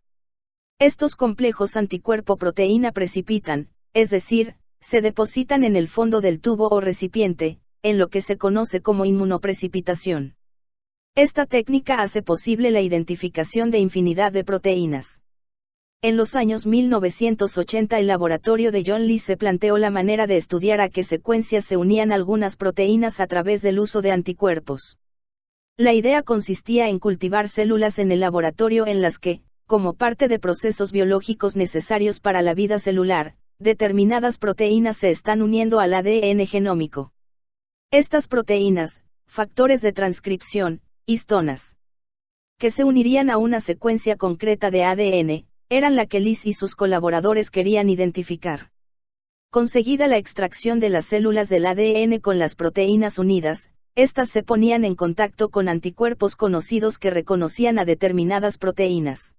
Estos complejos anticuerpo-proteína precipitan, es decir, se depositan en el fondo del tubo o recipiente, en lo que se conoce como inmunoprecipitación. Esta técnica hace posible la identificación de infinidad de proteínas. En los años 1980 el laboratorio de John Lee se planteó la manera de estudiar a qué secuencias se unían algunas proteínas a través del uso de anticuerpos. La idea consistía en cultivar células en el laboratorio en las que, como parte de procesos biológicos necesarios para la vida celular, determinadas proteínas se están uniendo al ADN genómico. Estas proteínas, factores de transcripción, histonas, que se unirían a una secuencia concreta de ADN, eran la que Lee y sus colaboradores querían identificar. Conseguida la extracción de las células del ADN con las proteínas unidas, estas se ponían en contacto con anticuerpos conocidos que reconocían a determinadas proteínas.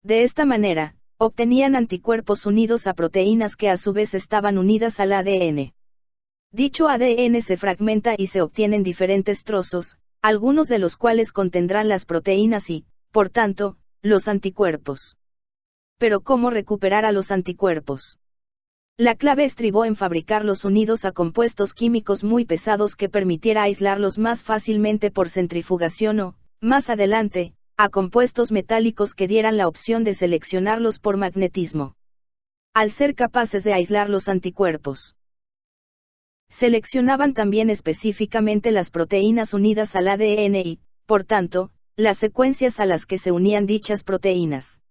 De esta manera, obtenían anticuerpos unidos a proteínas que a su vez estaban unidas al ADN. Dicho ADN se fragmenta y se obtienen diferentes trozos, algunos de los cuales contendrán las proteínas y, por tanto, los anticuerpos. Pero ¿cómo recuperar a los anticuerpos? La clave estribó en fabricarlos unidos a compuestos químicos muy pesados que permitiera aislarlos más fácilmente por centrifugación o, más adelante, a compuestos metálicos que dieran la opción de seleccionarlos por magnetismo. Al ser capaces de aislar los anticuerpos, seleccionaban también específicamente las proteínas unidas al ADN y, por tanto, las secuencias a las que se unían dichas proteínas.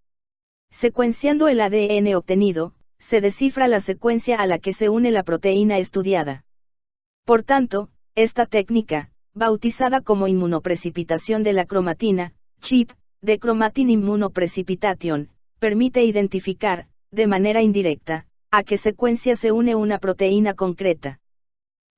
Secuenciando el ADN obtenido, se descifra la secuencia a la que se une la proteína estudiada. Por tanto, esta técnica, bautizada como inmunoprecipitación de la cromatina, ChIP, de Chromatin Immunoprecipitation, permite identificar, de manera indirecta, a qué secuencia se une una proteína concreta.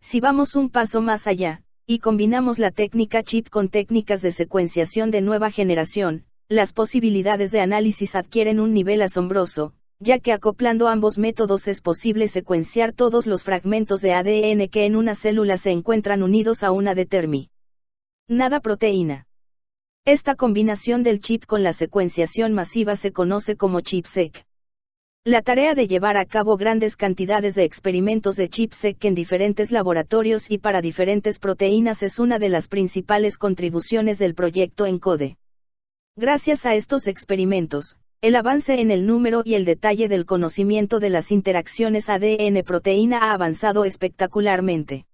Si vamos un paso más allá, y combinamos la técnica ChIP con técnicas de secuenciación de nueva generación, las posibilidades de análisis adquieren un nivel asombroso, ya que acoplando ambos métodos es posible secuenciar todos los fragmentos de ADN que en una célula se encuentran unidos a una determinada proteína. Esta combinación del ChIP con la secuenciación masiva se conoce como ChIP-seq. La tarea de llevar a cabo grandes cantidades de experimentos de ChIP-seq en diferentes laboratorios y para diferentes proteínas es una de las principales contribuciones del proyecto ENCODE. Gracias a estos experimentos, el avance en el número y el detalle del conocimiento de las interacciones ADN-proteína ha avanzado espectacularmente.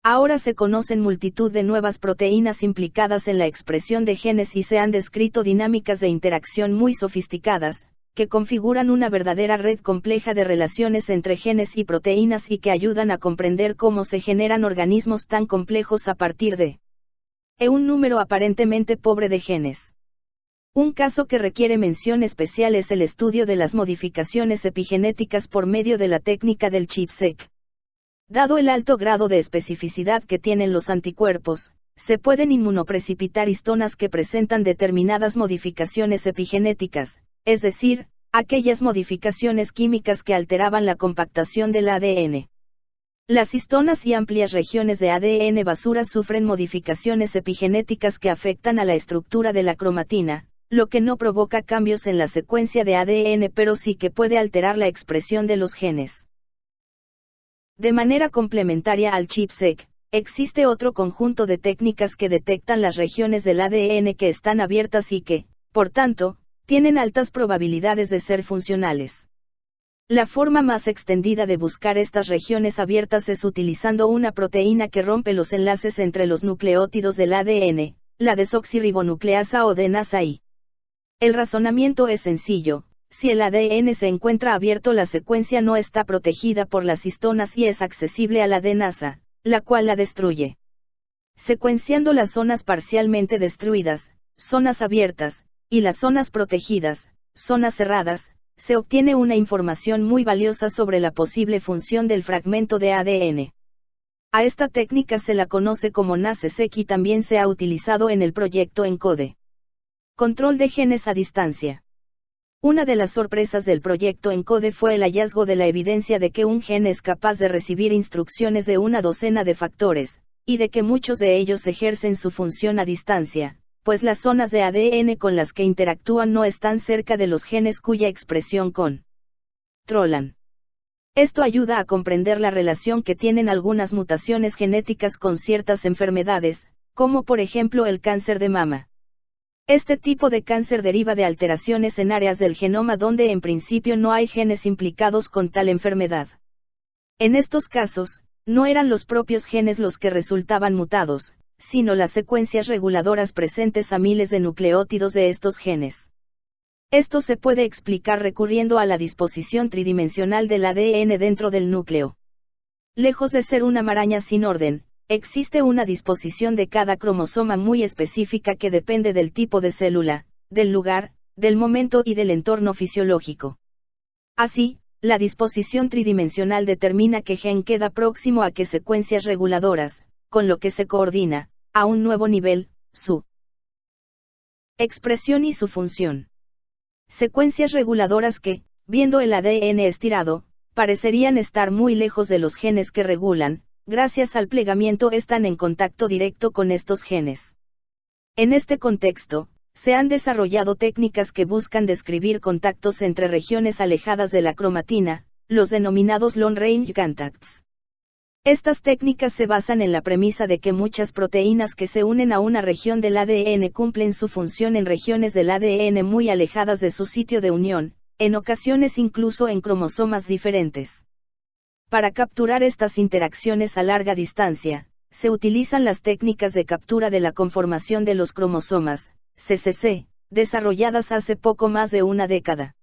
Ahora se conocen multitud de nuevas proteínas implicadas en la expresión de genes y se han descrito dinámicas de interacción muy sofisticadas, que configuran una verdadera red compleja de relaciones entre genes y proteínas y que ayudan a comprender cómo se generan organismos tan complejos a partir de un número aparentemente pobre de genes. Un caso que requiere mención especial es el estudio de las modificaciones epigenéticas por medio de la técnica del ChIP-seq. Dado el alto grado de especificidad que tienen los anticuerpos, se pueden inmunoprecipitar histonas que presentan determinadas modificaciones epigenéticas, es decir, aquellas modificaciones químicas que alteraban la compactación del ADN. Las histonas y amplias regiones de ADN basura sufren modificaciones epigenéticas que afectan a la estructura de la cromatina, lo que no provoca cambios en la secuencia de ADN pero sí que puede alterar la expresión de los genes. De manera complementaria al ChIP-seq, existe otro conjunto de técnicas que detectan las regiones del ADN que están abiertas y que, por tanto, tienen altas probabilidades de ser funcionales. La forma más extendida de buscar estas regiones abiertas es utilizando una proteína que rompe los enlaces entre los nucleótidos del ADN, la desoxirribonucleasa o DNASA-I. El razonamiento es sencillo: si el ADN se encuentra abierto, la secuencia no está protegida por las histonas y es accesible a la DNASA, la cual la destruye. Secuenciando las zonas parcialmente destruidas, zonas abiertas, y las zonas protegidas, zonas cerradas, se obtiene una información muy valiosa sobre la posible función del fragmento de ADN. A esta técnica se la conoce como NASESEQ y también se ha utilizado en el proyecto ENCODE. Control de genes a distancia. Una de las sorpresas del proyecto ENCODE fue el hallazgo de la evidencia de que un gen es capaz de recibir instrucciones de una docena de factores, y de que muchos de ellos ejercen su función a distancia, pues las zonas de ADN con las que interactúan no están cerca de los genes cuya expresión controlan. Esto ayuda a comprender la relación que tienen algunas mutaciones genéticas con ciertas enfermedades, como por ejemplo el cáncer de mama. Este tipo de cáncer deriva de alteraciones en áreas del genoma donde en principio no hay genes implicados con tal enfermedad. En estos casos, no eran los propios genes los que resultaban mutados, sino las secuencias reguladoras presentes a miles de nucleótidos de estos genes. Esto se puede explicar recurriendo a la disposición tridimensional del ADN dentro del núcleo. Lejos de ser una maraña sin orden, existe una disposición de cada cromosoma muy específica que depende del tipo de célula, del lugar, del momento y del entorno fisiológico. Así, la disposición tridimensional determina qué gen queda próximo a qué secuencias reguladoras, con lo que se coordina, a un nuevo nivel, su expresión y su función. Secuencias reguladoras que, viendo el ADN estirado, parecerían estar muy lejos de los genes que regulan, gracias al plegamiento están en contacto directo con estos genes. En este contexto, se han desarrollado técnicas que buscan describir contactos entre regiones alejadas de la cromatina, los denominados long range contacts. Estas técnicas se basan en la premisa de que muchas proteínas que se unen a una región del ADN cumplen su función en regiones del ADN muy alejadas de su sitio de unión, en ocasiones incluso en cromosomas diferentes. Para capturar estas interacciones a larga distancia, se utilizan las técnicas de captura de la conformación de los cromosomas, CCC, desarrolladas hace poco más de una década.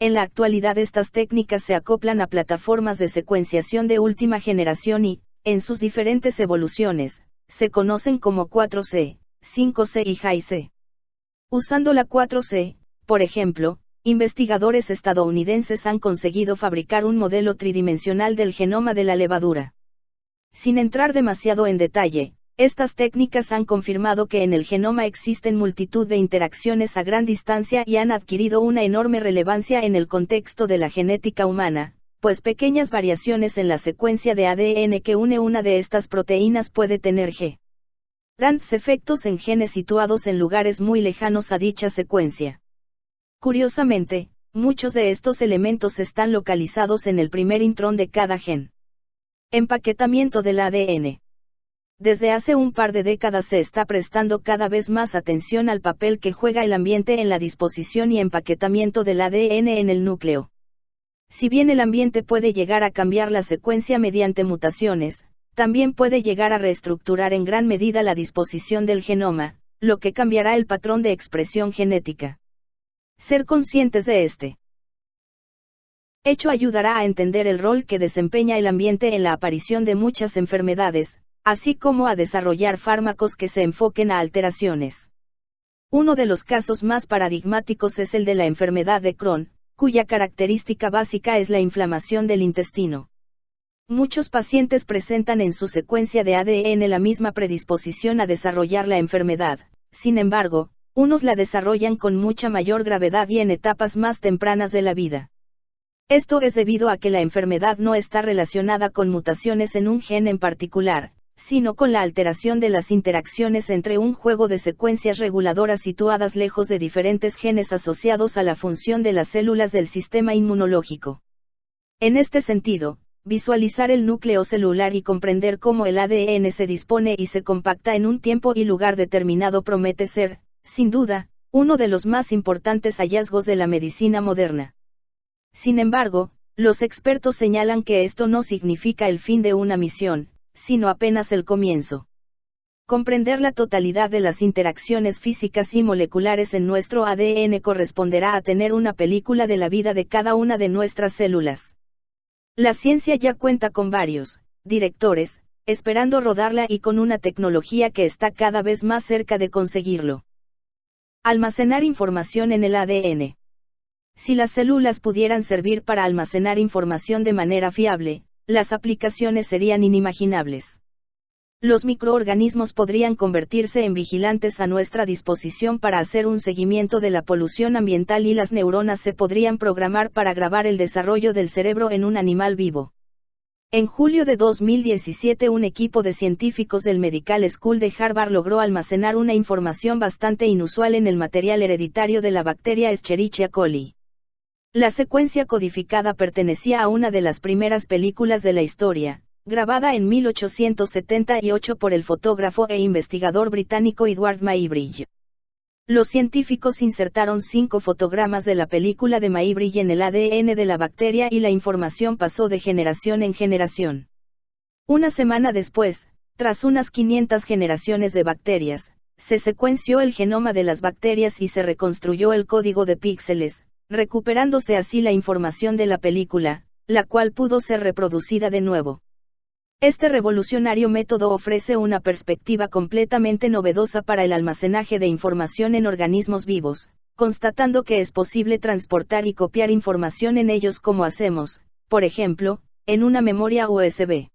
En la actualidad estas técnicas se acoplan a plataformas de secuenciación de última generación y, en sus diferentes evoluciones, se conocen como 4C, 5C y High-C. Usando la 4C, por ejemplo, investigadores estadounidenses han conseguido fabricar un modelo tridimensional del genoma de la levadura. Sin entrar demasiado en detalle, estas técnicas han confirmado que en el genoma existen multitud de interacciones a gran distancia y han adquirido una enorme relevancia en el contexto de la genética humana, pues pequeñas variaciones en la secuencia de ADN que une una de estas proteínas puede tener grandes efectos en genes situados en lugares muy lejanos a dicha secuencia. Curiosamente, muchos de estos elementos están localizados en el primer intrón de cada gen. Empaquetamiento del ADN. Desde hace un par de décadas se está prestando cada vez más atención al papel que juega el ambiente en la disposición y empaquetamiento del ADN en el núcleo. Si bien el ambiente puede llegar a cambiar la secuencia mediante mutaciones, también puede llegar a reestructurar en gran medida la disposición del genoma, lo que cambiará el patrón de expresión genética. Ser conscientes de este hecho ayudará a entender el rol que desempeña el ambiente en la aparición de muchas enfermedades, así como a desarrollar fármacos que se enfoquen a alteraciones. Uno de los casos más paradigmáticos es el de la enfermedad de Crohn, cuya característica básica es la inflamación del intestino. Muchos pacientes presentan en su secuencia de ADN la misma predisposición a desarrollar la enfermedad, sin embargo, unos la desarrollan con mucha mayor gravedad y en etapas más tempranas de la vida. Esto es debido a que la enfermedad no está relacionada con mutaciones en un gen en particular, sino con la alteración de las interacciones entre un juego de secuencias reguladoras situadas lejos de diferentes genes asociados a la función de las células del sistema inmunológico. En este sentido, visualizar el núcleo celular y comprender cómo el ADN se dispone y se compacta en un tiempo y lugar determinado promete ser, sin duda, uno de los más importantes hallazgos de la medicina moderna. Sin embargo, los expertos señalan que esto no significa el fin de una misión, sino apenas el comienzo. Comprender la totalidad de las interacciones físicas y moleculares en nuestro ADN corresponderá a tener una película de la vida de cada una de nuestras células. La ciencia ya cuenta con varios directores, esperando rodarla y con una tecnología que está cada vez más cerca de conseguirlo. Almacenar información en el ADN. Si las células pudieran servir para almacenar información de manera fiable, las aplicaciones serían inimaginables. Los microorganismos podrían convertirse en vigilantes a nuestra disposición para hacer un seguimiento de la polución ambiental y las neuronas se podrían programar para grabar el desarrollo del cerebro en un animal vivo. En julio de 2017 un equipo de científicos del Medical School de Harvard logró almacenar una información bastante inusual en el material hereditario de la bacteria Escherichia coli. La secuencia codificada pertenecía a una de las primeras películas de la historia, grabada en 1878 por el fotógrafo e investigador británico Edward Muybridge. Los científicos insertaron 5 fotogramas de la película de Muybridge en el ADN de la bacteria y la información pasó de generación en generación. Una semana después, tras unas 500 generaciones de bacterias, se secuenció el genoma de las bacterias y se reconstruyó el código de píxeles, recuperándose así la información de la película, la cual pudo ser reproducida de nuevo. Este revolucionario método ofrece una perspectiva completamente novedosa para el almacenaje de información en organismos vivos, constatando que es posible transportar y copiar información en ellos como hacemos, por ejemplo, en una memoria USB.